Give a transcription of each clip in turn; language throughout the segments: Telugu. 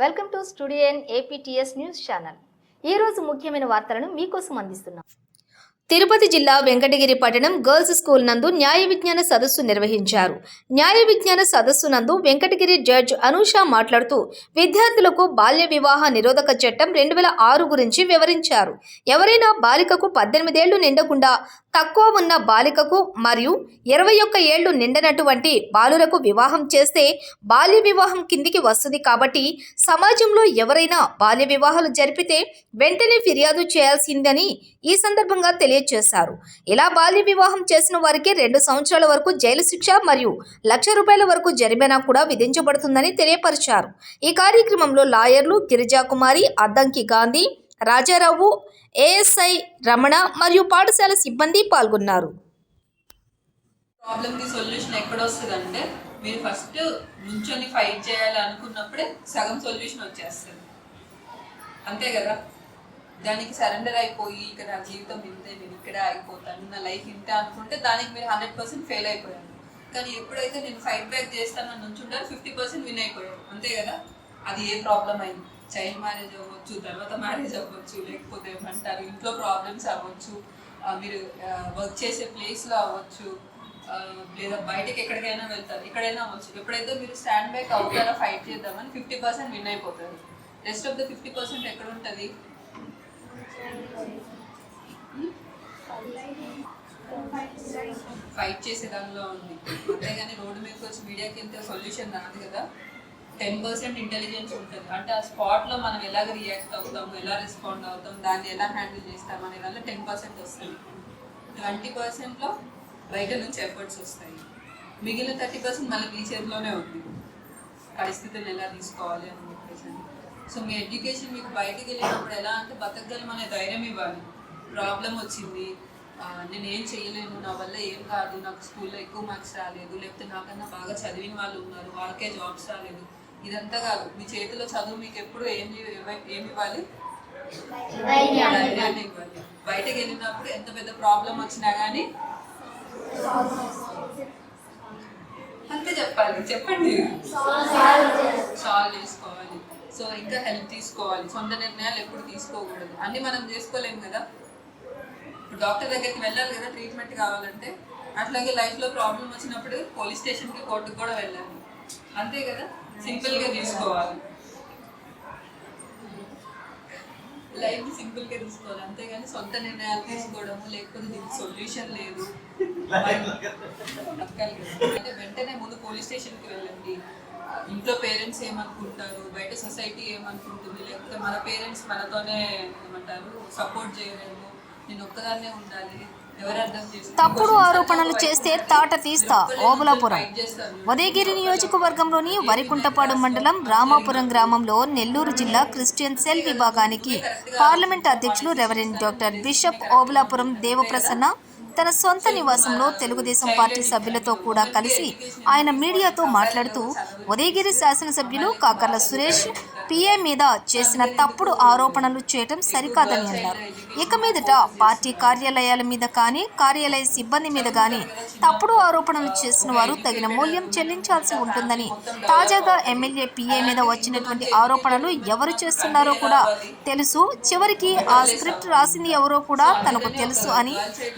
Welcome to studio N APTS news channel. ఈ రోజు ముఖ్యమైన వార్తలను మీకోసం అందిస్తున్నాం. తిరుపతి జిల్లా వెంకటగిరి పట్టణం గర్ల్స్ స్కూల్ నందు న్యాయ విజ్ఞాన సదస్సు నిర్వహించారు. న్యాయ విజ్ఞాన సదస్సు నందు వెంకటగిరి జడ్జ్ అనూష మాట్లాడుతూ విద్యార్థులకు బాల్య వివాహ నిరోధక చట్టం 2006 గురించి వివరించారు. ఎవరైనా బాలికకు 18 ఏళ్లు నిండకుండా తక్కువ ఉన్న బాలికకు మరియు 21 ఏళ్లు నిండనటువంటి బాలురకు వివాహం చేస్తే బాల్య వివాహం కిందికి వస్తుంది. కాబట్టి సమాజంలో ఎవరైనా బాల్య వివాహాలు జరిపితే వెంటనే ఫిర్యాదు చేయాల్సిందని ఈ సందర్భంగా తెలియజేశారు. ఇలా బాల్య వివాహం చేసిన వారికి 2 సంవత్సరాల వరకు జైలు శిక్ష మరియు ₹1,00,000 వరకు జరిమానా కూడా విధించబడుతుందని తెలియపరిచారు. ఈ కార్యక్రమంలో లాయర్లు గిరిజాకుమారి, అద్దంకి గాంధీ, రాజారావు, ఏఎస్ఐ రమణ మరియు పాఠశాల సిబ్బంది పాల్గొన్నారు. ప్రాబ్లమ్కి సొల్యూషన్ ఎక్కడ వస్తుందంటే మీరు ఫస్ట్ నుంచొని ఫైట్ చేయాలి అనుకున్నప్పుడే సగం సొల్యూషన్ వచ్చేస్తుంది. అంతే కదా, దానికి సరెండర్ అయిపోయి ఇక నా జీవితం ఇంతే, నేను ఇక్కడే అయిపోతాను, నా లైఫ్ ఇంతే అనుకుంటే దానికి మీరు 100% ఫెయిల్ అయిపోయారు. కానీ ఎప్పుడైతే నేను ఫైట్ బ్యాక్ చేస్తానని నుంచుంటారు 50% విన్ అయిపోయారు. అంతే కదా, అది ఏ ప్రాబ్లం అయింది, చైల్డ్ మ్యారేజ్ అవ్వచ్చు, తర్వాత మ్యారేజ్ అవ్వచ్చు, లేకపోతే ఏమంటారు ఇంట్లో ప్రాబ్లమ్స్ అవ్వచ్చు, మీరు వర్క్ చేసే ప్లేస్లో అవ్వచ్చు, లేదా బయటకి ఎక్కడికైనా వెళ్తారు, ఎక్కడైనా అవ్వచ్చు. ఎప్పుడైతే మీరు స్టాండ్ బ్యాక్ అవుతారో ఫైట్ చేద్దామని 50% విన్ అయిపోతారు. రెస్ట్ ఆఫ్ ద 50% ఎక్కడ ఉంటుంది? ఫైట్ చేసే దానిలో ఉంది. అంతేగాని రోడ్డు మీదకి వచ్చి మీడియాకి వెళ్తే సొల్యూషన్ రాదు కదా. 10% ఇంటెలిజెన్స్ ఉంటుంది. అంటే ఆ స్పాట్లో మనం ఎలాగ రియాక్ట్ అవుతాము, ఎలా రెస్పాండ్ అవుతాం, దాన్ని ఎలా హ్యాండిల్ చేస్తాం అనే దానిలో 10% వస్తుంది. 20%లో బయట నుంచి ఎఫర్ట్స్ వస్తాయి. మిగిలిన 30% మళ్ళీ మీ చేతిలోనే ఉంది, పరిస్థితులను ఎలా తీసుకోవాలి అని చెప్పేసి. సో మీ ఎడ్యుకేషన్ మీకు బయటికి వెళ్ళినప్పుడు ఎలా అంటే బతకగలమనే ధైర్యం ఇవ్వాలి. ప్రాబ్లం వచ్చింది, నేను ఏం చేయలేను, నా వల్ల ఏం కాదు, నాకు స్కూల్లో ఎక్కువ మార్క్స్ రాలేదు, లేకపోతే నాకన్నా బాగా చదివిన వాళ్ళు ఉన్నారు, వాళ్ళకే జాబ్స్ రాలేదు, ఇదంతా కాదు. మీ చేతిలో చదువు మీకు ఎప్పుడు ఏమి ఇవ్వాలి? ధైర్యాన్ని ఇవ్వాలి. బయటకు వెళ్ళినప్పుడు ఎంత పెద్ద ప్రాబ్లం వచ్చినా కానీ అంతే చెప్పాలి. చెప్పండి, సాల్వ్ చేసుకోవాలి. సో ఇంకా హెల్ప్ తీసుకోవాలి. సొంత నిర్ణయాలు ఎప్పుడు తీసుకోకూడదు. అన్నీ మనం చేసుకోలేము కదా. ఇప్పుడు డాక్టర్ దగ్గరికి వెళ్ళాలి కదా ట్రీట్మెంట్ కావాలంటే. అట్లాగే లైఫ్లో ప్రాబ్లం వచ్చినప్పుడు పోలీస్ స్టేషన్కి, కోర్టుకు కూడా వెళ్ళాలి. అంతే కదా, సింపుల్గా తీసుకోవాలి. లైఫ్ సింపుల్గా తీసుకోవాలి. అంతేగాని సొంత నిర్ణయాలు తీసుకోవడము, లేకపోతే దీనికి సొల్యూషన్ లేదు అంటే వెంటనే ముందు పోలీస్ స్టేషన్కి వెళ్ళండి. ఇంట్లో పేరెంట్స్ ఏమనుకుంటారు, బయట సొసైటీ ఏమనుకుంటుంది, లేకపోతే మన పేరెంట్స్ మనతోనే ఏమంటారు సపోర్ట్ చేయలేము, నేను ఒక్కదాన్నే ఉండాలి, ఎవరు అర్థం చేస్తారు. తప్పుడు ఆరోపణలు చేస్తే తాట తీస్తా. ఓబులాపురం. ఉదయగిరి నియోజకవర్గంలోని వరికుంటపాడు మండలం రామాపురం గ్రామంలో నెల్లూరు జిల్లా క్రిస్టియన్ సెల్ విభాగానికి పార్లమెంట్ అధ్యక్షులు reverend doctor bishop Obulapuram Devaprasanna తన సొంత నివాసంలో తెలుగుదేశం పార్టీ సభ్యులతో కూడా కలిసి ఆయన మీడియాతో మాట్లాడుతూ ఉదయగిరి శాసనసభ్యులు కాకర్ల సురేష్ పిఏ మీద చేసిన తప్పుడు ఆరోపణలు చేయటం సరికాదని అన్నారు. ఇక మీదట పార్టీ కార్యాలయాల మీద కానీ, కార్యాలయ సిబ్బంది మీద కానీ తప్పుడు ఆరోపణలు చేసిన వారు తగిన మూల్యం చెల్లించాల్సి ఉంటుందని, తాజాగా ఎమ్మెల్యే పిఏ మీద వచ్చినటువంటి ఆరోపణలు ఎవరు చేస్తున్నారో కూడా తెలుసు, చివరికి ఆ స్క్రిప్ట్ రాసింది ఎవరో కూడా తనకు తెలుసు అని,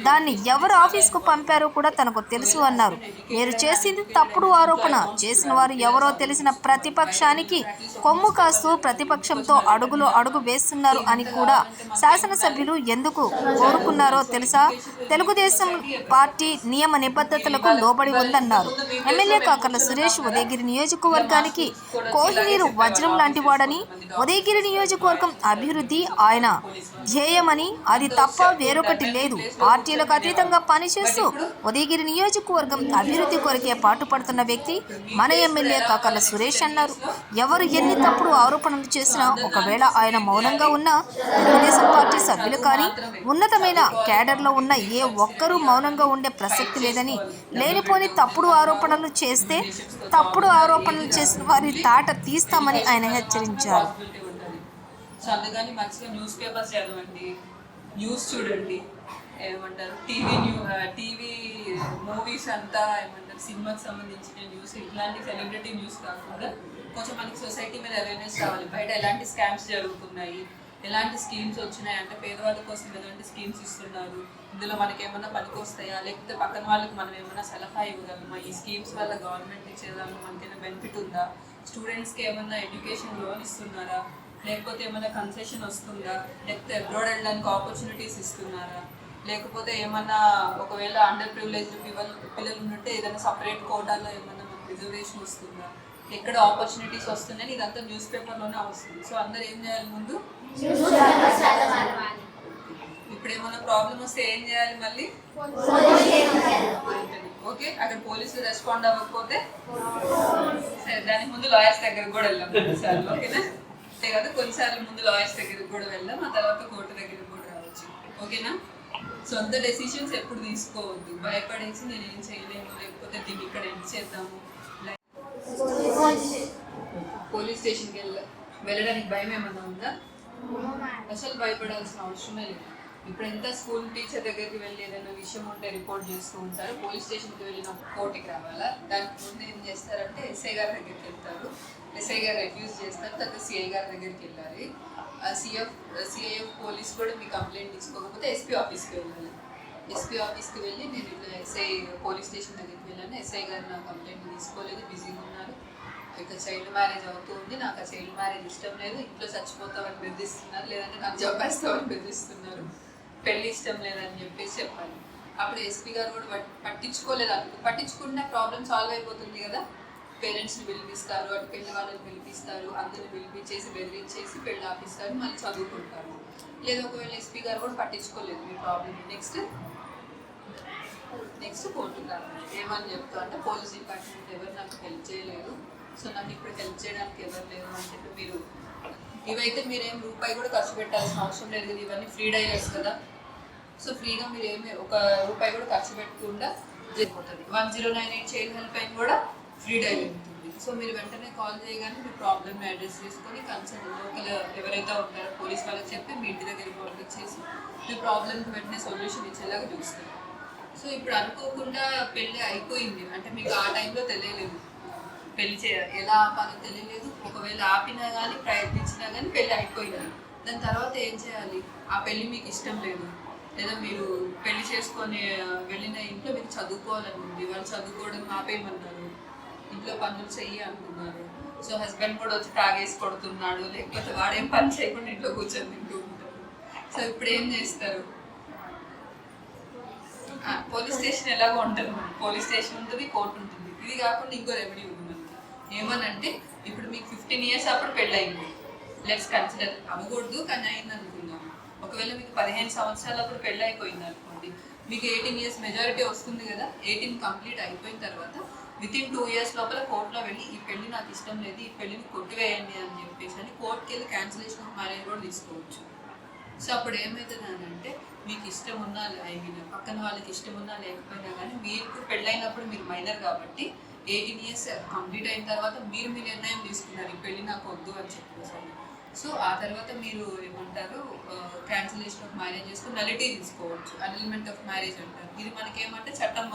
దాన్ని ఎవరు ఆఫీస్కు పంపారో కూడా తనకు తెలుసు అన్నారు. మీరు చేసింది తప్పుడు ఆరోపణ, చేసిన వారు ఎవరో తెలిసిన ప్రతిపక్షానికి కొమ్ము కాస్తూ ప్రతిపక్షంతో అడుగు వేస్తున్నారు అని కూడా శాసనసభ్యులు ఎందుకు కోరుకున్నారో తెలుసా? తెలుగుదేశం పార్టీ నియమ నిబద్ధతలకు లోబడి ఉందన్నారు. ఎమ్మెల్యే కాకర్ల సురేష్ ఉదయగిరి నియోజకవర్గానికి కోహినీరు వజ్రం లాంటి వాడని, ఉదయగిరి నియోజకవర్గం అభివృద్ధి ఆయన ధ్యేయమని, అది తప్ప వేరొకటి లేదు, పార్టీలకు అతీతంగా పనిచేస్తూ ఉదయగిరి నియోజకవర్గం అభివృద్ధి కొరకే పాటుపడుతున్న వ్యక్తి మన ఎమ్మెల్యే కాకర్ల సురేష్ అన్నారు. ఎవరు ఎన్ని తప్పుడు ఆరోపణలు చేసినా, ఒకవేళ ఆయన మౌనంగా ఉన్నా తెలుగుదేశం పార్టీ సభ్యులు కానీ, ఉన్నతమైన క్యాడర్లో ఉన్న ఏ ఒక్కరూ మౌనంగా ఉండే ప్రసక్తి లేదని, లేనిపోని తప్పుడు ఆరోపణలు చేస్తే తప్పుడు ఆరోపణలు చేసిన వారి తాట తీస్తామని ఆయన హెచ్చరించారు. న్యూస్ చూడండి, ఏమంటారు టీవీ మూవీస్ అంతా ఏమంటారు సినిమాకి సంబంధించిన న్యూస్ ఇట్లాంటి సెలబ్రిటీ న్యూస్ కాకుండా కొంచెం మనకి సొసైటీ మీద అవేర్నెస్ రావాలి. బయట ఎలాంటి స్కామ్స్ జరుగుతున్నాయి, ఎలాంటి స్కీమ్స్ వచ్చినాయి, అంటే పేదవాళ్ళ కోసం ఎలాంటి స్కీమ్స్ ఇస్తున్నారు, ఇందులో మనకి ఏమన్నా పనికి వస్తాయా, లేకపోతే పక్కన వాళ్ళకి మనం ఏమన్నా సలహా ఇవ్వగలమా, ఈ స్కీమ్స్ వల్ల గవర్నమెంట్ ఇచ్చేదాన్ని మనకైనా బెనిఫిట్ ఉందా, స్టూడెంట్స్కి ఏమన్నా ఎడ్యుకేషన్ లోన్ ఇస్తున్నారా, లేకపోతే ఏమైనా కన్సెషన్ వస్తుందా, లేకపోతే అబ్రాడ్ వెళ్ళడానికి ఆపర్చునిటీస్ ఇస్తున్నారా, లేకపోతే ఏమన్నా ఒకవేళ అండర్ ప్రివిలేజ్డ్ పిల్లలు ఉంటే ఏదైనా సపరేట్ కోటాలో ఏమన్నా మనకు రిజర్వేషన్ వస్తుందా, ఎక్కడ ఆపర్చునిటీస్ వస్తున్నాయని ఇదంతా న్యూస్ పేపర్లోనే వస్తుంది. సో అందరు ఏం చేయాలి, ముందు ఇప్పుడు ఏమైనా ప్రాబ్లం వస్తే ఏం చేయాలి, మళ్ళీ ఓకే అక్కడ పోలీసులు రెస్పాండ్ అవ్వకపోతే సరే దానికి ముందు లాయర్స్ దగ్గరకు కూడా వెళ్ళాం కొన్నిసార్లు, ఓకేనా? అంతే కదా, కొన్నిసార్లు ముందు లాయర్స్ దగ్గరకు కూడా వెళ్దాం, ఆ తర్వాత కోర్టు దగ్గరకు కూడా రావచ్చు, ఓకేనా? సొంత డెసిషన్స్ ఎప్పుడు తీసుకోవద్దు, భయపడేసి నేను ఏం చేయలేను, లేకపోతే దీన్ని ఇక్కడ ఎండ్ చేద్దాము. పోలీస్ స్టేషన్కి వెళ్ళడానికి భయం ఏమన్నా ఉందా? అసలు భయపడాల్సిన అవసరమే లేదు. ఇప్పుడు ఎంత స్కూల్ టీచర్ దగ్గరికి వెళ్ళి ఏదైనా విషయం ఉంటే రిపోర్ట్ చేస్తూ ఉంటారు, పోలీస్ స్టేషన్కి వెళ్ళినప్పుడు కోర్టుకి రావాలా, దానికి ముందు ఏం చేస్తారంటే ఎస్ఐ గారి దగ్గరికి వెళ్తారు, ఎస్ఐ గారు రిఫ్యూజ్ చేస్తారు, తర్వాత సిఐ గారి దగ్గరికి వెళ్ళాలి. సిఐఎఫ్ పోలీస్ కూడా మీ కంప్లైంట్ తీసుకోకపోతే ఎస్పీ ఆఫీస్కి వెళ్ళాలి. ఎస్పీ ఆఫీస్కి వెళ్ళి నేను ఇట్లా ఎస్ఐ పోలీస్ స్టేషన్ దగ్గరికి వెళ్ళాను, ఎస్ఐ గారు నా కంప్లైంట్ తీసుకోలేదు, బిజీగా ఉన్నారు, ఇక చైల్డ్ మ్యారేజ్ అవుతుంది, నాకు ఆ చైల్డ్ మ్యారేజ్ ఇష్టం లేదు, ఇంట్లో చచ్చిపోతామని బెదిరిస్తున్నారు, లేదంటే నాకు చంపేస్తామని బెదిరిస్తున్నారు, పెళ్ళి ఇష్టం లేదని చెప్పేసి చెప్పాలి. అప్పుడు ఎస్పీ గారు కూడా పట్టించుకోలేదు అనుకో, పట్టించుకుంటే ప్రాబ్లం సాల్వ్ అయిపోతుంది కదా. పేరెంట్స్ని పిలిపిస్తారు, అటు పెళ్లి వాళ్ళని పిలిపిస్తారు, అందరిని పిలిపించేసి బెదిరించేసి పెళ్ళి ఆపిస్తారు, మళ్ళీ చదువుకుంటారు. లేదా ఒకవేళ ఎస్పీ గారు కూడా పట్టించుకోలేదు మీ ప్రాబ్లమ్, నెక్స్ట్ కోర్టుకు రావాలి. ఏమని చెప్తా అంటే పోలీస్ డిపార్ట్మెంట్ ఎవరు నాకు హెల్ప్ చేయలేదు, సో నాకు ఇప్పుడు హెల్ప్ చేయడానికి ఎవరు లేదు అని చెప్పి మీరు ఇవైతే మీరేం రూపాయి కూడా ఖర్చు పెట్టాల్సిన అవసరం లేదు కదా, ఇవన్నీ ఫ్రీ డైలర్స్ కదా. సో ఫ్రీగా మీరు ఏమి ఒక రూపాయి కూడా ఖర్చు పెట్టకుండా జరిగిపోతుంది. 1098 చైల్డ్ హెల్ప్ లైన్ కూడా ఫ్రీ డైల్ ఉంటుంది. సో మీరు వెంటనే కాల్ చేయగానే మీ ప్రాబ్లమ్ని అడ్రస్ చేసుకొని కన్సర్న్ లోకల్ ఎవరైతే ఉంటారో పోలీస్ వాళ్ళకి చెప్పి మీ ఇంటి దగ్గరికి పంపించేసి మీ ప్రాబ్లమ్కి వెంటనే సొల్యూషన్ ఇచ్చేలాగా చూస్తారు. సో ఇప్పుడు అనుకోకుండా పెళ్ళి అయిపోయింది అంటే మీకు ఆ టైంలో తెలియలేదు పెళ్లి చేయాలి, ఎలా ఆపాలో తెలియలేదు, ఒకవేళ ఆపినా కానీ ప్రయత్నించినా కానీ పెళ్ళి అయిపోయింది. దాని తర్వాత ఏం చేయాలి, ఆ పెళ్ళి మీకు ఇష్టం లేదు, లేదా మీరు పెళ్లి చేసుకొని వెళ్ళిన ఇంట్లో మీకు చదువుకోవాలని ఉంది, వాళ్ళు చదువుకోవడం ఆపేయమన్నారు, ఇంట్లో పనులు చెయ్యి అంటున్నారు. సో హస్బెండ్ కూడా వచ్చి తాగేసి కొడుతున్నాడు, లేకపోతే వాడేం పని చేయకుండా ఇంట్లో కూర్చొని తింటూ ఉంటారు. సో ఇప్పుడు ఏం చేస్తారు, పోలీస్ స్టేషన్ ఎలాగో ఉంటుంది, పోలీస్ స్టేషన్ ఉంటుంది, కోర్టు ఉంటుంది. ఇది కాకుండా ఇంకో రెమెడీ ఉంది మనకి. ఏమనంటే ఇప్పుడు మీకు 15 years అప్పుడు పెళ్ళి అయింది, లెట్స్ కన్సిడర్ అవ్వకూడదు కానీ అయింది అనుకుందాం. ఒకవేళ మీకు 15 సంవత్సరాలు అప్పుడు పెళ్ళి అయిపోయింది అనుకోండి, మీకు 18 years మెజారిటీ వస్తుంది కదా. 18 కంప్లీట్ అయిపోయిన తర్వాత వితిన్ 2 years లోపల కోర్టులో వెళ్ళి ఈ పెళ్లి నాకు ఇష్టం లేదు, ఈ పెళ్లిని కొట్టివేయండి అని చెప్పేసి అని కోర్టుకి వెళ్ళి క్యాన్సిలేషన్ ఆఫ్ మ్యారేజ్ కూడా తీసుకోవచ్చు. సో అప్పుడు ఏమవుతుంది అని అంటే మీకు ఇష్టం ఉన్నా పక్కన వాళ్ళకి ఇష్టం ఉన్నా లేకపోయినా కానీ మీకు పెళ్ళైనప్పుడు మీరు మైనర్ కాబట్టి 18 years కంప్లీట్ అయిన తర్వాత మీరు మీ నిర్ణయం తీసుకున్నారు ఈ పెళ్ళి నాకు వద్దు అని చెప్పేసి. సో ఆ తర్వాత మీరు ఏమంటారు క్యాన్సిలేషన్ ఆఫ్ మ్యారేజ్ చేసుకుని నలిటీ తీసుకోవచ్చు, అనిల్మెంట్ ఆఫ్ మ్యారేజ్ అంటారు. ఇది మనకేమంటే చట్టం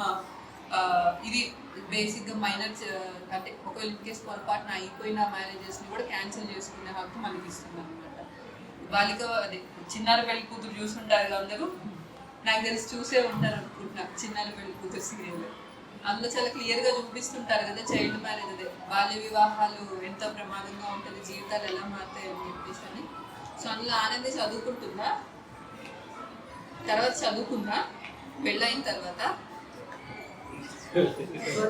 ఇది బేసిక్గా మైనర్స్ అంటే ఒకవేళ ఇన్కేస్ పొరపాటున అయిపోయిన మ్యారేజెస్ని కూడా క్యాన్సిల్ చేసుకునే హక్కు మనకి ఇస్తుంది అనమాట. బాలిక అదే చిన్నారి పెళ్లి కూతురు చూసుంటారు కదా అందరూ, నాకు తెలిసి చూసే ఉంటారు అనుకుంటున్నా చిన్నారి పెళ్లి కూతురు సీరియల్. అందులో చాలా క్లియర్గా చూపిస్తుంటారు కదా చైల్డ్ మ్యారేజ్, అదే బాల్య వివాహాలు ఎంత ప్రమాదంగా ఉంటుంది, జీవితాలు ఎలా మారుతాయి అని చెప్పేసి అని. సో అందులో ఆనంది చదువుకుంటుందా, తర్వాత చదువుకుందా, పెళ్ళైన తర్వాత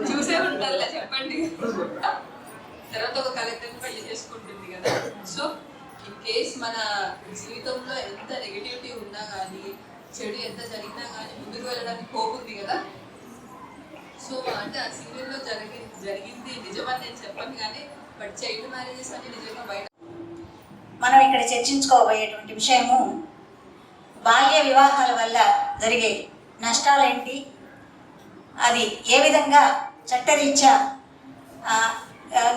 చూసే ఉంటారులే చెప్పండి, తర్వాత ఒక కలెక్టర్ని పెళ్లి చేసుకుంటుంది కదా. సో ఇన్ కేస్ మన జీవితంలో ఎంత నెగిటివిటీ ఉన్నా కానీ చెడు ఎంత జరిగినా కానీ ముందుకు వెళ్ళడానికి హోప్ ఉంది కదా. సో అంటే ఆ సీరియల్లో జరిగింది నిజమని నేను చెప్పను కానీ బట్ చైల్డ్ మ్యారేజెస్ అని నిజంగా బయట. మనం ఇక్కడ చర్చించుకోబోయేటువంటి విషయము బాల్య వివాహాల వల్ల జరిగే నష్టాలేంటి, అది ఏ విధంగా చట్టరీత్యా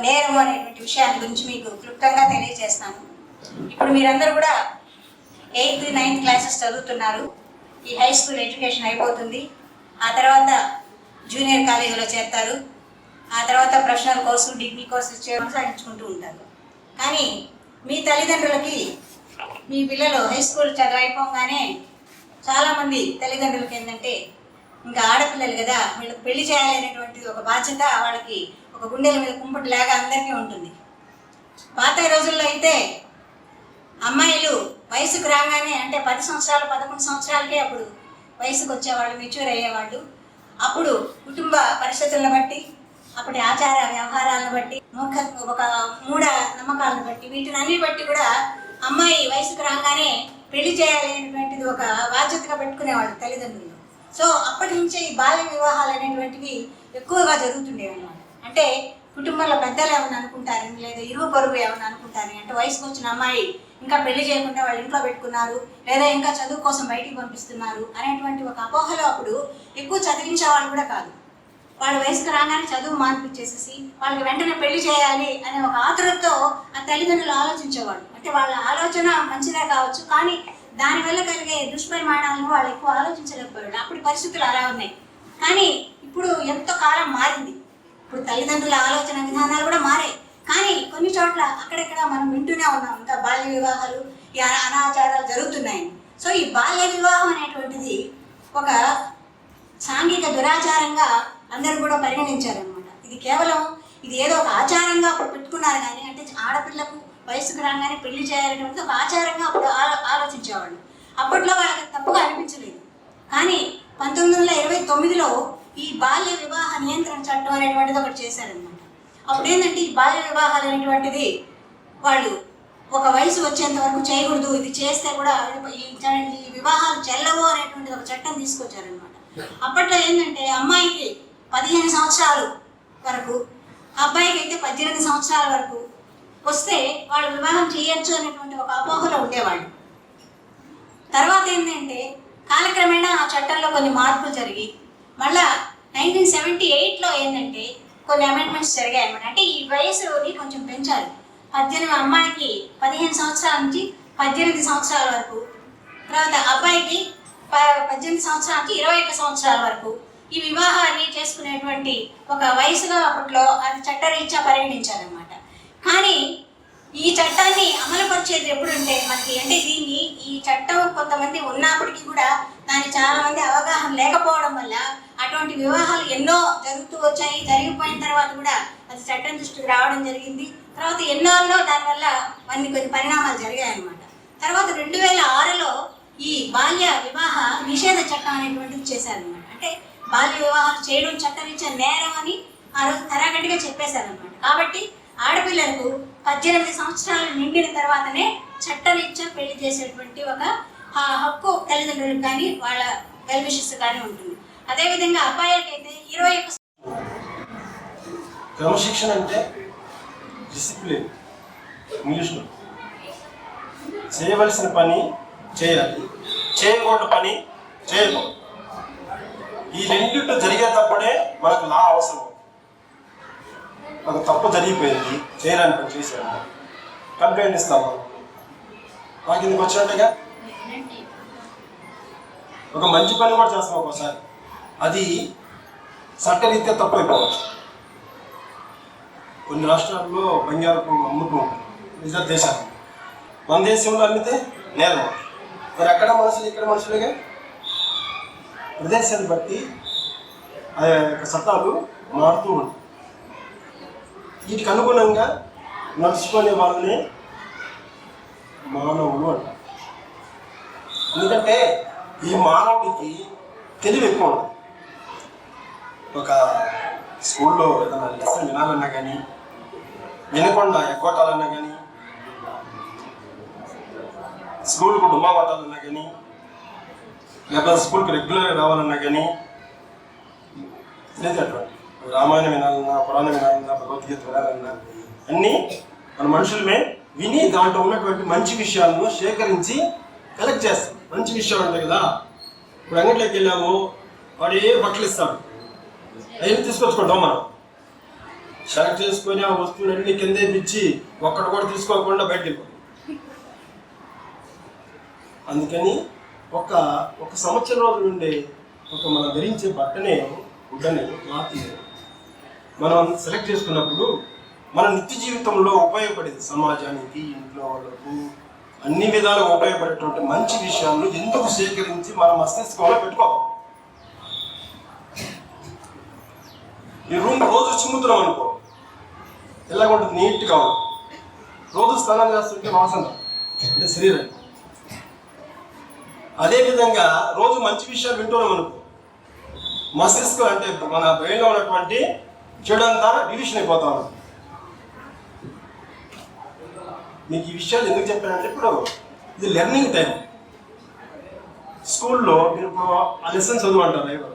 నేరం అనేటువంటి విషయాన్ని గురించి మీకు క్లుప్తంగా తెలియజేస్తాను. ఇప్పుడు మీరందరూ కూడా 8th, 9th క్లాసెస్ చదువుతున్నారు, ఈ హై స్కూల్ ఎడ్యుకేషన్ అయిపోతుంది. ఆ తర్వాత జూనియర్ కాలేజీలో చేరుతారు. ఆ తర్వాత ప్రొఫెషనల్ కోర్సు, డిగ్రీ కోర్సు కొనసాగించుకుంటూ ఉంటారు. కానీ మీ తల్లిదండ్రులకి మీ పిల్లలు హై స్కూల్ చదివైపోగానే చాలామంది తల్లిదండ్రులకి ఏంటంటే ఇంకా ఆడపిల్లలు కదా, వీళ్ళకి పెళ్లి చేయాలనేటువంటి ఒక బాధ్యత వాళ్ళకి ఒక గుండెల మీద కుంపటిలాగా అందరికీ ఉంటుంది. పాత రోజుల్లో అయితే అమ్మాయిలు వయసుకు రాగానే అంటే 10 సంవత్సరాలు 11 సంవత్సరాలకే అప్పుడు వయసుకు వచ్చేవాళ్ళు, మెచ్యూర్ అయ్యేవాళ్ళు. అప్పుడు కుటుంబ పరిస్థితులను బట్టి, అప్పటి ఆచార వ్యవహారాలను బట్టి, ఒక మూఢ నమ్మకాలను బట్టి, వీటిని అన్ని బట్టి కూడా అమ్మాయి వయసుకు రాగానే పెళ్లి చేయాలనేటువంటిది ఒక బాధ్యతగా పెట్టుకునేవాళ్ళు తల్లిదండ్రులు. సో అప్పటి నుంచే ఈ బాల్య వివాహాలు అనేటువంటివి ఎక్కువగా జరుగుతుండేవి అన్నమాట. అంటే కుటుంబంలో పెద్దలు ఏమన్నా అనుకుంటారని, లేదా ఇరుగు పొరుగు ఏమన్నా అనుకుంటారని, అంటే వయసుకు వచ్చిన అమ్మాయి ఇంకా పెళ్లి చేయకుండా వాళ్ళు ఇంట్లో పెట్టుకున్నారు, లేదా ఇంకా చదువు కోసం బయటికి పంపిస్తున్నారు అనేటువంటి ఒక అపోహలో అప్పుడు ఎక్కువ చదివించే వాళ్ళు కూడా కాదు. వాళ్ళ వయసుకు రాగానే చదువు మాన్పించేసేసి వాళ్ళకి వెంటనే పెళ్లి చేయాలి అనే ఒక ఆతురతతో ఆ తల్లిదండ్రులు ఆలోచించేవాళ్ళు. అంటే వాళ్ళ ఆలోచన మంచిదే కావచ్చు, కానీ దానివల్ల కలిగే దుష్పరిమాణాలను వాళ్ళు ఎక్కువ ఆలోచించలేకపోయాడు. అప్పుడు పరిస్థితులు అలా ఉన్నాయి. కానీ ఇప్పుడు ఎంతో కాలం మారింది. ఇప్పుడు తల్లిదండ్రుల ఆలోచన విధానాలు కూడా మారాయి. కానీ కొన్ని చోట్ల అక్కడెక్కడ మనం వింటూనే ఉన్నాం ఇంకా బాల్య వివాహాలు, ఈ అనాచారాలు జరుగుతున్నాయి. సో ఈ బాల్య వివాహం అనేటువంటిది ఒక సాంఘిక దురాచారంగా అందరూ కూడా పరిగణించారనమాట. ఇది కేవలం ఇది ఏదో ఒక ఆచారంగా అప్పుడు పెట్టుకున్నారు. కానీ అంటే ఆడపిల్లకు వయసుకు రాగానే పెళ్లి చేయాలనేది ఒక ఆచారంగా అప్పుడు ఆలోచించేవాళ్ళు. అప్పట్లో వాళ్ళకి తప్పుగా అనిపించలేదు. కానీ 1929లో ఈ బాల్య వివాహ నియంత్రణ చట్టం అనేటువంటిది ఒకటి చేశారనమాట. అప్పుడు ఏంటంటే ఈ బాల్య వివాహాలు అనేటువంటిది వాళ్ళు ఒక వయసు వచ్చేంత వరకు చేయకూడదు, ఇది చేస్తే కూడా ఈ వివాహాలు చెల్లవు అనేటువంటిది ఒక చట్టం తీసుకొచ్చారనమాట. అప్పట్లో ఏంటంటే అమ్మాయికి 15 సంవత్సరాలు వరకు, అబ్బాయికి అయితే 18 సంవత్సరాల వరకు వస్తే వాళ్ళు వివాహం చేయొచ్చు అనేటువంటి ఒక అపోహలో ఉండేవాళ్ళు. తర్వాత ఏంటంటే కాలక్రమేణా ఆ చట్టంలో కొన్ని మార్పులు జరిగి మళ్ళా 1978లో ఏంటంటే కొన్ని అమెండ్మెంట్స్ జరిగాయి అన్నమాట. అంటే ఈ వయసుని కొంచెం పెంచాలి. అమ్మాయికి 15 సంవత్సరాల నుంచి 18 సంవత్సరాల వరకు, తర్వాత అబ్బాయికి 18 సంవత్సరాల నుంచి 21 సంవత్సరాల వరకు ఈ వివాహాన్ని చేసుకునేటువంటి ఒక వయసుగా అప్పట్లో అది చట్టరీత్యా పరిగణించారనమాట. కానీ ఈ చట్టాన్ని అమలుపరిచేది ఎప్పుడంటే మనకి అంటే ఈ చట్టం కొంతమంది ఉన్నప్పటికీ కూడా దానికి చాలా మంది అవగాహన లేకపోవడం వల్ల అటువంటి వివాహాలు ఎన్నో జరుగుతూ వచ్చాయి. జరిగిపోయిన తర్వాత కూడా అది చట్టం దృష్టికి రావడం జరిగింది. తర్వాత ఎన్నోలో దానివల్ల కొన్ని పరిణామాలు జరిగాయి అన్నమాట. తర్వాత 2006లో ఈ బాల్య వివాహ నిషేధ చట్టం అనేటువంటిది చేశారనమాట. అంటే బాల్య వివాహాలు చేయడం చట్టరీత్యా నేరం అని ఆ రోజు తరాగట్టిగా చెప్పేశారనమాట. కాబట్టి ఆడపిల్లలకు 18 సంవత్సరాలు నిండిన తర్వాతనే చట్టరీత్యా పెళ్లి చేసేటువంటి ఒక హక్కు తల్లిదండ్రులకు కానీ వాళ్ళ వెల్ విషెస్ కానీ ఉంటుంది. అదేవిధంగా అబ్బాయిలకైతే 21 క్రమశిక్షణ అంటే డిసిప్లిన్. ఇంగ్లీష్లో చేయవలసిన పని చేయాలి, చేయకూడని పని చేయకూడదు. ఈ రెండింటిలో జరిగేటప్పుడే మనకు లా అవసరం. ఒక తప్పు జరిగిపోయింది, చేయడానికి పని చేశాను, కంప్లైంట్ ఇస్తాము, మాకు ఇందుకు వచ్చినట్టుగా. ఒక మంచి పని కూడా చేస్తాం ఒక్కోసారి, అది చట్టరీత్యా తప్పు అయిపోవచ్చు. కొన్ని రాష్ట్రాల్లో బంగారు అమ్ముతూ ఉంటారు, ఇతర దేశాలు. మన దేశంలో అమ్మితే నేరం. మరి అక్కడ మనుషులు ఇక్కడ మనుషులుగా ప్రదేశాన్ని బట్టి ఆ యొక్క చట్టాలు మారుతూ ఉంటాయి. వీటికి అనుగుణంగా నడుచుకునే వాళ్ళని మానవులు అంటారు. ఎందుకంటే ఈ మానవుడికి తెలివి ఎక్కువ ఉంటుంది. ఒక స్కూల్లో ఏదైనా లెసన్ వినాలన్నా కానీ, వినకుండా ఎగ్గొట్టాలన్నా కానీ, స్కూల్కు డుమ్మా కొట్టాలన్నా కానీ, లేకపోతే స్కూల్కి రెగ్యులర్గా రావాలన్నా కానీ లేదు. అటువంటి రామాయణం వినాలన్నా, పురాణం వినాలన్నా, భగవద్గీత వినాలన్నా అన్నీ మన మనుషులమే విని దాంట్లో ఉన్నటువంటి మంచి విషయాలను సేకరించి కలెక్ట్ చేస్తాం. మంచి విషయాలు ఉంటాయి కదా. ఇప్పుడు అంగట్లోకి వెళ్ళాము, వాడు ఏ బట్టలు ఇస్తాడు, అవన్నీ తీసుకొచ్చుకుంటాం. మనం సెలెక్ట్ చేసుకొని ఆ వస్తువులన్నీ కిందే పిచ్చి ఒక్కడు కూడా తీసుకోకుండా బయటకు వెళ్ళిపోతాం. అందుకని ఒక సంవత్సరం రోజుల నుండి మనం ధరించే బట్టనే గుడ్డని క్లాత్ మనం సెలెక్ట్ చేసుకున్నప్పుడు మన నిత్య జీవితంలో ఉపయోగపడేది సమాజానికి, ఇంట్లో వాళ్ళకు అన్ని విధాలుగా ఉపయోగపడేటువంటి మంచి విషయాలను ఎందుకు సేకరించి మన మస్తిష్కంలో పెట్టుకోవాలి. ఈ రూమ్ రోజు చిమ్ముతున్నాం అనుకో, ఎలాగ ఉంటుంది, నీట్గా ఉంటుంది. రోజు స్నానం చేస్తుంటే వాసన అంటే శరీరం. అదేవిధంగా రోజు మంచి విషయాలు వింటున్నాం అనుకో, మస్తిష్కం అంటే మన బ్రెయిన్లో ఉన్నటువంటి చెడంతా డివిషన్ అయిపోతా ఉంది. మీకు ఈ విషయాలు ఎందుకు చెప్పానంటే, ఇప్పుడు ఇది లెర్నింగ్ టైం. స్కూల్లో మీరు ఇప్పుడు ఆ లెసన్ చదువుంటారు,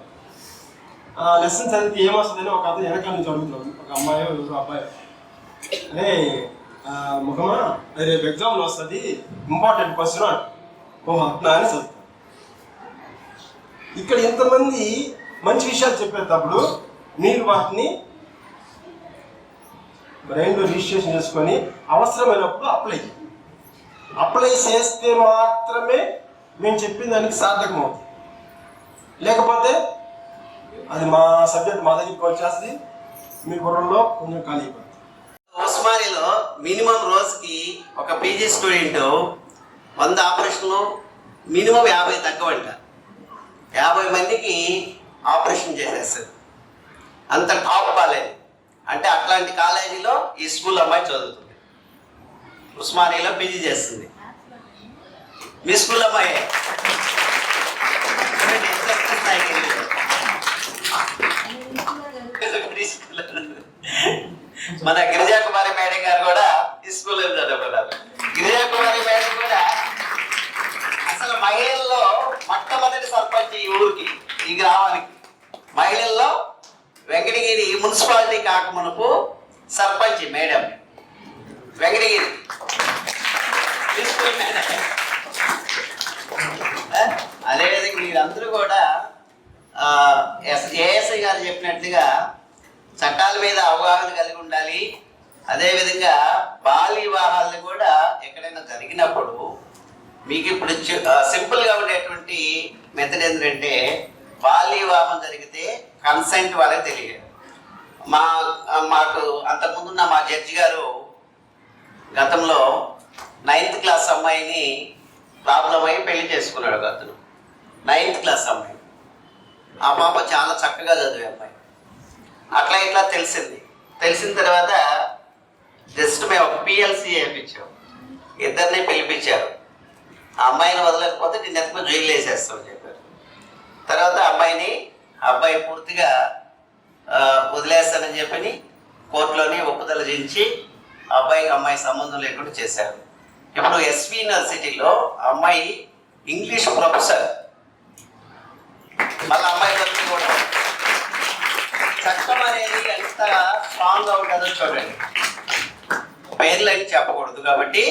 ఆ లెసన్ చదివితే ఏమొస్తుందని ఒక అతను వెనకాల నుంచి అడుగుతున్నాడు, ఒక అమ్మాయో ఎవరో అబ్బాయి, అరే ముఖమా రేపు ఎగ్జామ్లో వస్తుంది ఇంపార్టెంట్ క్వశ్చన్ అంట. ఓహో అట్లా అని చదువుతాను. ఇక్కడ ఇంతమంది మంచి విషయాలు చెప్పేటప్పుడు మీరు వాటిని బ్రెయిన్లో రిజిస్ట్రేషన్ చేసుకొని అవసరమైనప్పుడు అప్లై చేస్తే మాత్రమే మేము చెప్పిన దానికి సార్థకం అవుతుంది. లేకపోతే అది మా సబ్జెక్ట్ మా దగ్గరికి వచ్చేస్తుంది, మీ బుర్రలో కొంచెం ఖాళీ అయిపోతుంది. ఉస్మానియాలో మినిమం రోజుకి ఒక పీజీ స్టూడెంట్ 100 ఆపరేషన్లు, మినిమం 50 తక్కువంట. 50 మందికి ఆపరేషన్ చేసేస్తారు. అంత టాప్ కాలేజీ అంటే అట్లాంటి కాలేజీలో ఈ స్కూల్ అమ్మాయి చదువుతుంది. ఉస్మానియాలో పీజీ చేస్తుంది. మీ స్కూల్ అమ్మాయి మన గిరిజా కుమారి మేడం గారు కూడా ఈ స్కూల్లో చదువుకున్నారు. గిరిజా కుమారి మేడం కూడా అసలు మహిళల్లో మొట్టమొదటి సర్పంచ్ ఈ ఊరికి, ఈ గ్రామానికి. మహిళల్లో వెంకటగిరి మున్సిపాలిటీ కాకమునుపు sarpanch madam Venkatagiri school madam. అదేవిధంగా మీరందరూ కూడా ఏఎస్ఐ గారు చెప్పినట్టుగా చట్టాల మీద అవగాహన కలిగి ఉండాలి. అదేవిధంగా బాల్య వివాహాలను కూడా ఎక్కడైనా జరిగినప్పుడు మీకు ఇప్పుడు సింపుల్గా ఉండేటువంటి మెథడ్ ఏంటంటే, బాల్య వివాహం జరిగితే కన్సెంట్ వాళ్ళకి తెలియదు. మాకు అంతకుముందున్న మా జడ్జి గారు గతంలో 9th క్లాస్ అమ్మాయిని ప్రాబ్లం అయ్యి పెళ్లి చేసుకున్నాడు. అతను 9th క్లాస్ అమ్మాయి. ఆ పాప చాలా చక్కగా చదివే అమ్మాయి. అట్లా ఇట్లా తెలిసిన తర్వాత జస్ట్ మేము ఒక పిఎల్సి వేయించాం. ఇద్దరిని పిలిపించారు. ఆ అమ్మాయిని వదలకపోతే నేను ఎత్తుకు జైలు వేసేస్తామని చెప్పారు. తర్వాత అబ్బాయి పూర్తిగా వదిలేస్తానని చెప్పని కోర్టులోని ఒప్పుదల చేయించి అమ్మాయి సంబంధం లేకుండా చేశారు. ఇప్పుడు ఎస్వి యూనివర్సిటీలో అమ్మాయి ఇంగ్లీష్ ప్రొఫెసర్. మళ్ళీ అమ్మాయి గురించి కూడా చట్టం అనేది ఎంత స్ట్రాంగ్గా ఉంటుందో చూడండి. పేర్లు అయితే చెప్పకూడదు కాబట్టి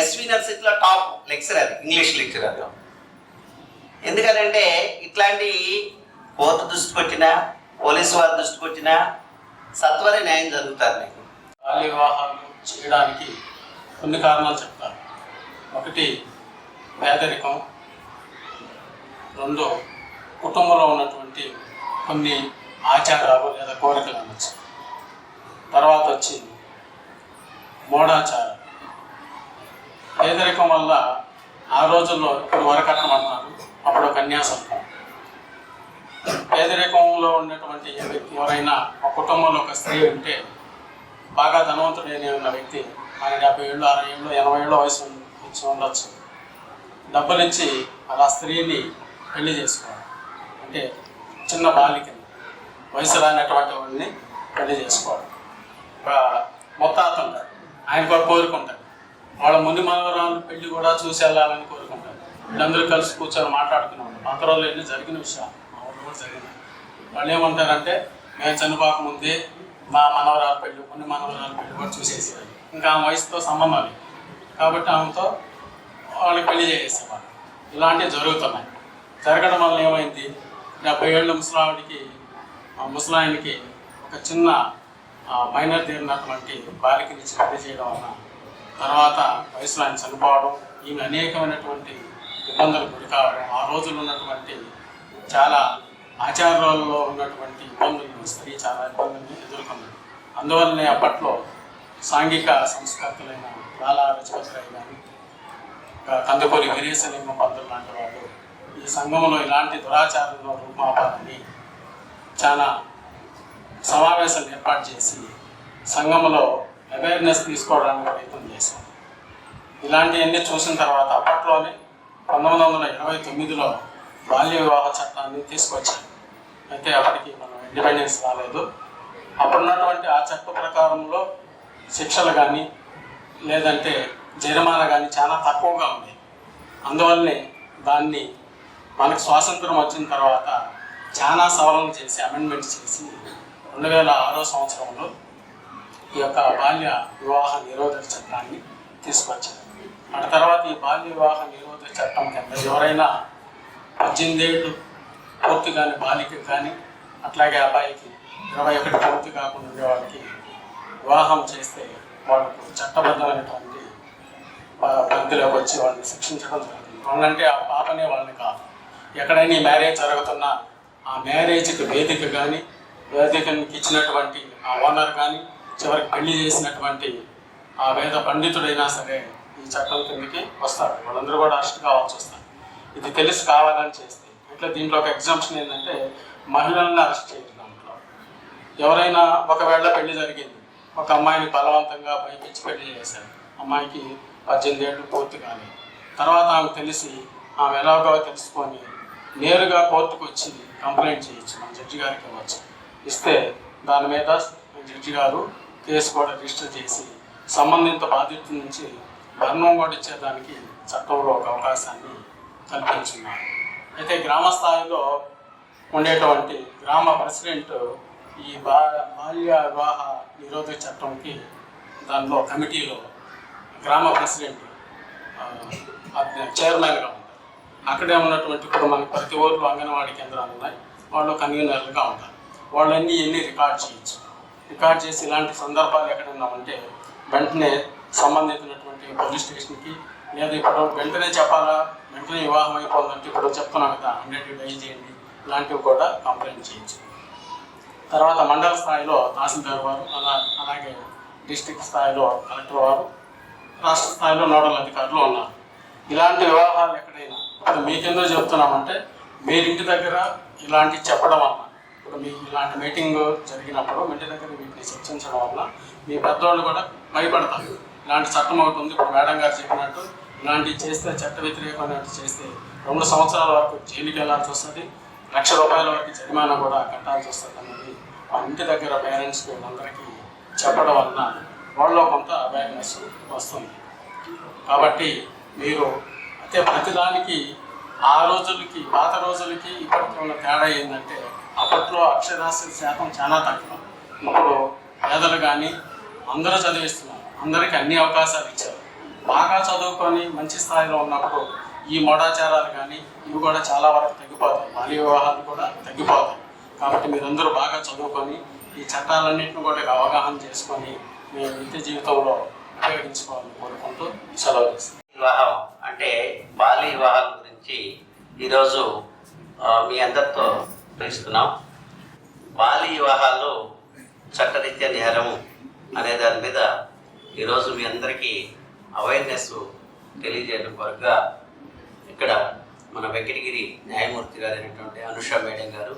ఎస్వి యూనివర్సిటీలో టాప్ లెక్చరర్, ఇంగ్లీష్ లెక్చరర్. ఎందుకంటే ఇట్లాంటి కోర్టు దృష్టికి వచ్చినా, పోలీసు వారి దృష్టికి వచ్చినా సత్వర న్యాయం జరుగుతారు. మీకు బాల్య వివాహాలు చేయడానికి కొన్ని కారణాలు చెప్తారు. ఒకటి పేదరికం, 2 కుటుంబంలో ఉన్నటువంటి కొన్ని ఆచారాలు లేదా కోరికలు అనొచ్చు. తర్వాత వచ్చి మూఢాచారాలు. పేదరికం వల్ల ఆ రోజుల్లో ఇప్పుడు వరకట్నం అంటున్నారు, అప్పుడు కన్యాశుల్కం. పేదరికంలో ఉన్నటువంటి వ్యక్తి ఎవరైనా ఒక కుటుంబంలో ఒక స్త్రీ ఉంటే, బాగా ధనవంతుడైన ఉన్న వ్యక్తి ఆయన 70 ఏళ్ళు, 60 ఏళ్ళు, 80 ఏళ్ళ వయసు ఇచ్చి ఉండొచ్చు. డబ్బులు ఇచ్చి అలా స్త్రీని పెళ్లి చేసుకోవాలి. అంటే చిన్న బాలికని, వయసు రానటువంటి వాడిని పెళ్లి చేసుకోవాలి. మొత్తాత ఉంటారు, ఆయన కూడా కోరుకుంటారు. వాళ్ళ ముందు మనవరాలు పెళ్లి కూడా చూసి వెళ్ళాలని కోరుకుంటారు. వీళ్ళందరూ కలిసి కూర్చొని మాట్లాడుకున్నాం. పాత రోజులు ఎన్ని జరిగిన విషయాలు మా ఊళ్ళో కూడా జరిగినాయి. వాళ్ళు ఏమంటారంటే, మేము చనిపోక ముందే మా మనవరాలు పెళ్లి, ముందు మనవరాలు పెళ్లి కూడా చూసేసేవాళ్ళు. ఇంకా ఆమె వయసుతో సంబంధం లేదు కాబట్టి ఆమెతో వాళ్ళకి పెళ్లి చేసేవాళ్ళు. ఇలాంటివి జరుగుతున్నాయి. జరగడం వల్ల ఏమైంది, 70 ఏళ్ళ ముసలాయనికి ఒక చిన్న మైనర్ తీరినటువంటి బాలికని పెళ్లి చేయడం వలన తర్వాత వయసులో ఆయన చనిపోవడం, ఈమె అనేకమైనటువంటి ఇబ్బందులు గురి కావడం, ఆ రోజుల్లో ఉన్నటువంటి చాలా ఆచారాల్లో ఉన్నటువంటి ఇబ్బందులను స్త్రీ చాలా ఇబ్బందుల్ని ఎదుర్కొంది. అందువల్లనే అప్పట్లో సాంఘిక సంస్కర్తలైన లాలా లజపతి రాయ్ కానీ కందుకూరి వీరేశలింగం పంతులు లాంటి వాళ్ళు ఈ సంఘంలో ఇలాంటి దురాచారంలో రూపాలని చాలా సమావేశాలు ఏర్పాటు చేసి సంఘంలో అవేర్నెస్ తీసుకోవడానికి ప్రయత్నం చేశారు. ఇలాంటివన్నీ చూసిన తర్వాత అప్పట్లోనే 1929లో బాల్య వివాహ చట్టాన్ని తీసుకొచ్చారు. అయితే అప్పటికి మనం ఇండిపెండెన్స్ రాలేదు. అప్పుడున్నటువంటి ఆ చట్ట ప్రకారంలో శిక్షలు కానీ లేదంటే జరిమానా కానీ చాలా తక్కువగా ఉంది. అందువల్లనే దాన్ని మనకు స్వాతంత్రం వచ్చిన తర్వాత చాలా సవరణలు చేసి అమెండ్మెంట్స్ చేసి 2006 సంవత్సరంలో ఈ యొక్క బాల్య వివాహ నిరోధక చట్టాన్ని తీసుకొచ్చారు. ఆ తర్వాత ఈ బాల్య వివాహ నిరోధక చట్టం కింద ఎవరైనా 18 ఏళ్ళు పూర్తి కాని బాలికకి కానీ అట్లాగే అబ్బాయికి 21 పూర్తి కాకుండా ఉండే వాళ్ళకి వివాహం చేస్తే వాళ్ళకు చట్టబద్ధమైనటువంటి పరిధిలోకి వచ్చి వాళ్ళని శిక్షించడం జరుగుతుంది. వాళ్ళంటే ఆ పాపనే వాళ్ళని కాదు. ఎక్కడైనా మ్యారేజ్ జరుగుతున్నా ఆ మ్యారేజ్కి వేదిక కానీ వేదికకి ఇచ్చినటువంటి ఆ ఓనర్ కానీ చివరికి పెళ్లి చేసినటువంటి ఆ వేద పండితుడైనా సరే ఈ చట్టం కిందకి వస్తారు. వాళ్ళందరూ కూడా అరెస్ట్ కావాల్సి వస్తారు. ఇది తెలిసి కావాలని చేస్తే ఇట్లా దీంట్లో ఒక ఎగ్జామ్షన్ ఏంటంటే మహిళలను అరెస్ట్ చేయడం. దాంట్లో ఎవరైనా ఒకవేళ పెళ్లి జరిగింది, ఒక అమ్మాయిని బలవంతంగా భయపించి పెళ్లి చేశారు, అమ్మాయికి 18 ఏళ్ళు పూర్తి కానీ తర్వాత ఆమెకు తెలిసి ఆమె ఎలాగో తెలుసుకొని నేరుగా కోర్టుకు వచ్చి కంప్లైంట్ చేయొచ్చు. మన జడ్జి గారికి ఇవ్వచ్చు. ఇస్తే దాని మీద జడ్జి గారు కేసు కూడా రిజిస్టర్ చేసి సంబంధిత బాధితుల నుంచి మరణం కూడా ఇచ్చేదానికి చట్టంలో ఒక అవకాశాన్ని కల్పించున్నారు. అయితే గ్రామ స్థాయిలో ఉండేటువంటి గ్రామ ప్రెసిడెంట్ ఈ బాల్య వివాహ నిరోధక చట్టంకి దానిలో కమిటీలో గ్రామ ప్రెసిడెంట్ చైర్మన్గా ఉంటారు. అక్కడే ఉన్నటువంటి ఇప్పుడు మనకి ప్రతి ఊర్లో అంగన్వాడీ కేంద్రాలు ఉన్నాయి, వాళ్ళు కన్వీనర్లుగా ఉంటారు. వాళ్ళన్నీ ఎన్ని రికార్డ్ చేయొచ్చు. రికార్డ్ చేసి ఇలాంటి సందర్భాలు ఎక్కడైనా ఉంటే వెంటనే సంబంధించినటువంటి పోలీస్ స్టేషన్కి లేదా ఇప్పుడు వెంటనే చెప్పాలా, వెంటనే వివాహం అయిపోతుందంటే ఇప్పుడు చెప్తున్నాం కదా 100 డైల్ చేయండి, ఇలాంటివి కూడా కంప్లైంట్ చేయొచ్చు. తర్వాత మండల స్థాయిలో తహసీల్దార్ వారు, అలాగే డిస్ట్రిక్ట్ స్థాయిలో కలెక్టర్ వారు, రాష్ట్ర స్థాయిలో నోడల్ అధికారులు ఉన్నారు. ఇలాంటి వివాహాలు ఎక్కడైనా ఇప్పుడు మీకెందుకు చెప్తున్నామంటే మీరు ఇంటి దగ్గర ఇలాంటి చెప్పడం వల్ల, ఇప్పుడు మీకు ఇలాంటి మీటింగ్ జరిగినప్పుడు ఇంటి దగ్గర వీటిని చర్చించడం వల్ల మీ పెద్దవాళ్ళు కూడా భయపడతారు. ఇలాంటి చట్టం ఒకటి ఉంది, ఇప్పుడు మేడం గారు చెప్పినట్టు ఇలాంటివి చేస్తే చట్ట వ్యతిరేకమైనట్టు చేస్తే 2 సంవత్సరాల వరకు జైలుకి వెళ్ళాల్సి వస్తుంది, ₹1,00,000 వరకు జరిమానా కూడా కట్టాల్సి వస్తుంది అన్నది మా ఇంటి దగ్గర పేరెంట్స్కి వీళ్ళందరికీ చెప్పడం వలన వాళ్ళలో కొంత అవేర్నెస్ వస్తుంది. కాబట్టి మీరు అయితే ప్రతిదానికి ఆ రోజులకి పాత రోజులకి ఇప్పటికి ఉన్న తేడా ఏంటంటే అప్పట్లో అక్షరాస్యత శాతం చాలా తక్కువ. ఇప్పుడు పేదలు కానీ అందరూ చదివిస్తున్నారు, అందరికీ అన్ని అవకాశాలు ఇచ్చారు. బాగా చదువుకొని మంచి స్థాయిలో ఉన్నప్పుడు ఈ మూఢాచారాలు కానీ ఇవి కూడా చాలా వరకు తగ్గిపోతాయి, బాల్య వివాహాలు కూడా తగ్గిపోతాయి. కాబట్టి మీరందరూ బాగా చదువుకొని ఈ చట్టాలన్నింటినీ కూడా అవగాహన చేసుకొని మీ నిత్య జీవితంలో ఉపయోగించుకోవాలని కోరుకుంటూ సెలవు చేస్తాను. వివాహం అంటే బాల్య వివాహాల గురించి ఈరోజు మీ అందరితో తెలుస్తున్నాం. బాల్య వివాహాలు చట్టరీత్యా నేరము అనే దాని మీద ఈరోజు మీ అందరికీ అవేర్నెస్ తెలియజేయడం కొరగా ఇక్కడ మన వెంకటగిరి న్యాయమూర్తి గారు అయినటువంటి అనుష మేడం గారు,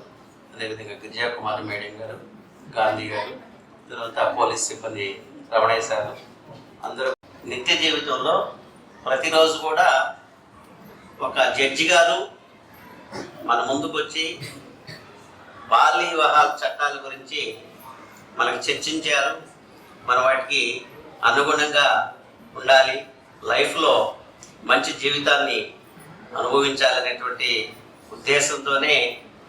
అదేవిధంగా గిరిజాకుమారి మేడం గారు, గాంధీ గారు, తర్వాత పోలీస్ సిబ్బంది రమణయ్య సార్, అందరూ నిత్య జీవితంలో ప్రతిరోజు కూడా ఒక జడ్జి గారు మన ముందుకు వచ్చి బాల్య వివాహాల చట్టాల గురించి మనకు చర్చించారు. మన వాటికి అనుగుణంగా ఉండాలి, లైఫ్లో మంచి జీవితాన్ని అనుభవించాలనేటువంటి ఉద్దేశంతోనే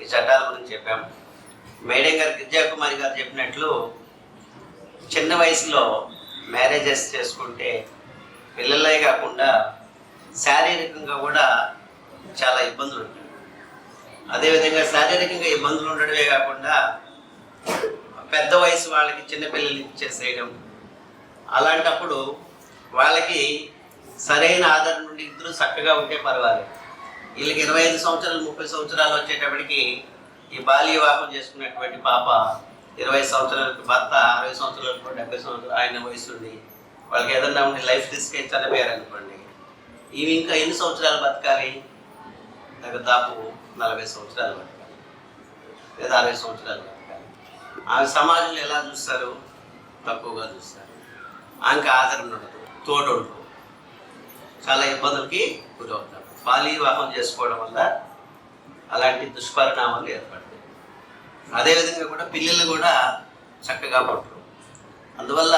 ఈ చట్టాల గురించి చెప్పాము. మేడం గారు గిరిజాకుమారి గారు చెప్పినట్లు చిన్న వయసులో మ్యారేజెస్ చేసుకుంటే పిల్లలే కాకుండా శారీరకంగా కూడా చాలా ఇబ్బందులు ఉంటాయి. అదేవిధంగా శారీరకంగా ఇబ్బందులు ఉండడమే కాకుండా పెద్ద వయసు వాళ్ళకి చిన్నపిల్లలు ఇచ్చేసేయడం, అలాంటప్పుడు వాళ్ళకి సరైన ఆధారం నుండి ఇద్దరు చక్కగా ఉంటే పర్వాలేదు. వీళ్ళకి 25 సంవత్సరాలు 30 సంవత్సరాలు వచ్చేటప్పటికి ఈ బాల్య వివాహం చేసుకున్నటువంటి పాప 20 సంవత్సరాలకు, భర్త 60 సంవత్సరాలకు, 70 సంవత్సరాలు ఆయన వయసు ఉంది, వాళ్ళకి ఏదన్నా ఉండి లైఫ్ రిస్క్ చనిపోయారు అనుకోండి, ఇవి ఇంకా ఎన్ని సంవత్సరాలు బతకాలి? దాదాపు 40 సంవత్సరాలు బతకాలి లేదా 60 సంవత్సరాలు బతకాలి. ఆమె సమాజంలో ఎలా చూస్తారు? తక్కువగా చూస్తారు. ఆమెకు ఆదరణ ఉండదు, తోడు ఉండదు, చాలా ఇబ్బందులకి గురవుతారు. బాల్య వివాహం చేసుకోవడం వల్ల అలాంటి దుష్పరిణామాలు ఏర్పడతాయి. అదేవిధంగా కూడా పిల్లలు కూడా చక్కగా పుట్టరు. అందువల్ల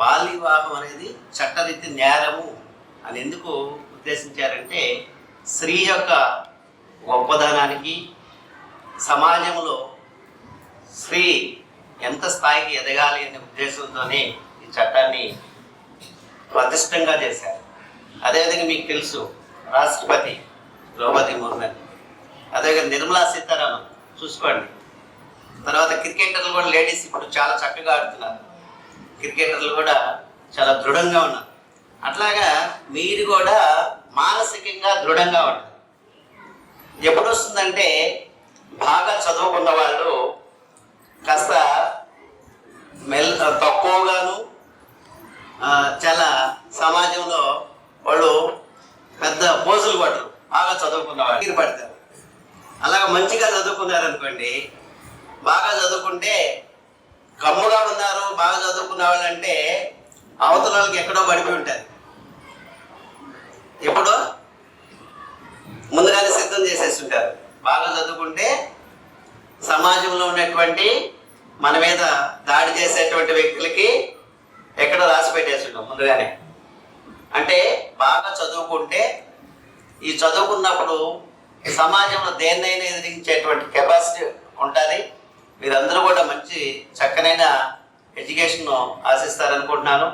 బాల్య వివాహం అనేది చట్టరీతి నేరము అని ఎందుకు ఉద్దేశించారంటే, స్త్రీ యొక్క గొప్పదనానికి, సమాజంలో స్త్రీ ఎంత స్థాయికి ఎదగాలి అనే ఉద్దేశంతోనే ఈ చట్టాన్ని ప్రతిష్టంగా చేశారు. అదేవిధంగా మీకు తెలుసు, రాష్ట్రపతి ద్రౌపది ముర్ము, అదేవిధంగా నిర్మలా సీతారామన్ చూసుకోండి. తర్వాత క్రికెటర్లు కూడా లేడీస్ ఇప్పుడు చాలా చక్కగా ఆడుతున్నారు. క్రికెటర్లు కూడా చాలా దృఢంగా ఉన్నారు. అట్లాగా మీరు కూడా మానసికంగా దృఢంగా ఉంటారు. ఎప్పుడు వస్తుందంటే, బాగా చదువుకున్న వాళ్ళు కాస్త తక్కువగాను, చాలా సమాజంలో వాళ్ళు పెద్ద పోజులు పడరు. బాగా చదువుకున్న వాళ్ళు పడతారు. అలాగ మంచిగా చదువుకున్నారనుకోండి, బాగా చదువుకుంటే కమ్ముగా ఉన్నారు. బాగా చదువుకున్న వాళ్ళు అంటే అవతల వాళ్ళకి ఎక్కడో పడిపోయి ఉంటారు. ఎప్పుడో ముందుగానే సిద్ధం చేసేసి ఉంటారు. బాగా చదువుకుంటే సమాజంలో ఉన్నటువంటి మన మీద దాడి చేసేటువంటి వ్యక్తులకి ఎక్కడో రాసి పెట్టేసి ఉంటాం ముందుగానే. అంటే బాగా చదువుకుంటే, ఈ చదువుకున్నప్పుడు సమాజంలో దేన్నైనా ఎదిరించేటువంటి కెపాసిటీ ఉంటుంది. మీరందరూ కూడా మంచి చక్కనైన ఎడ్యుకేషన్ ఆశిస్తారనుకుంటున్నాను.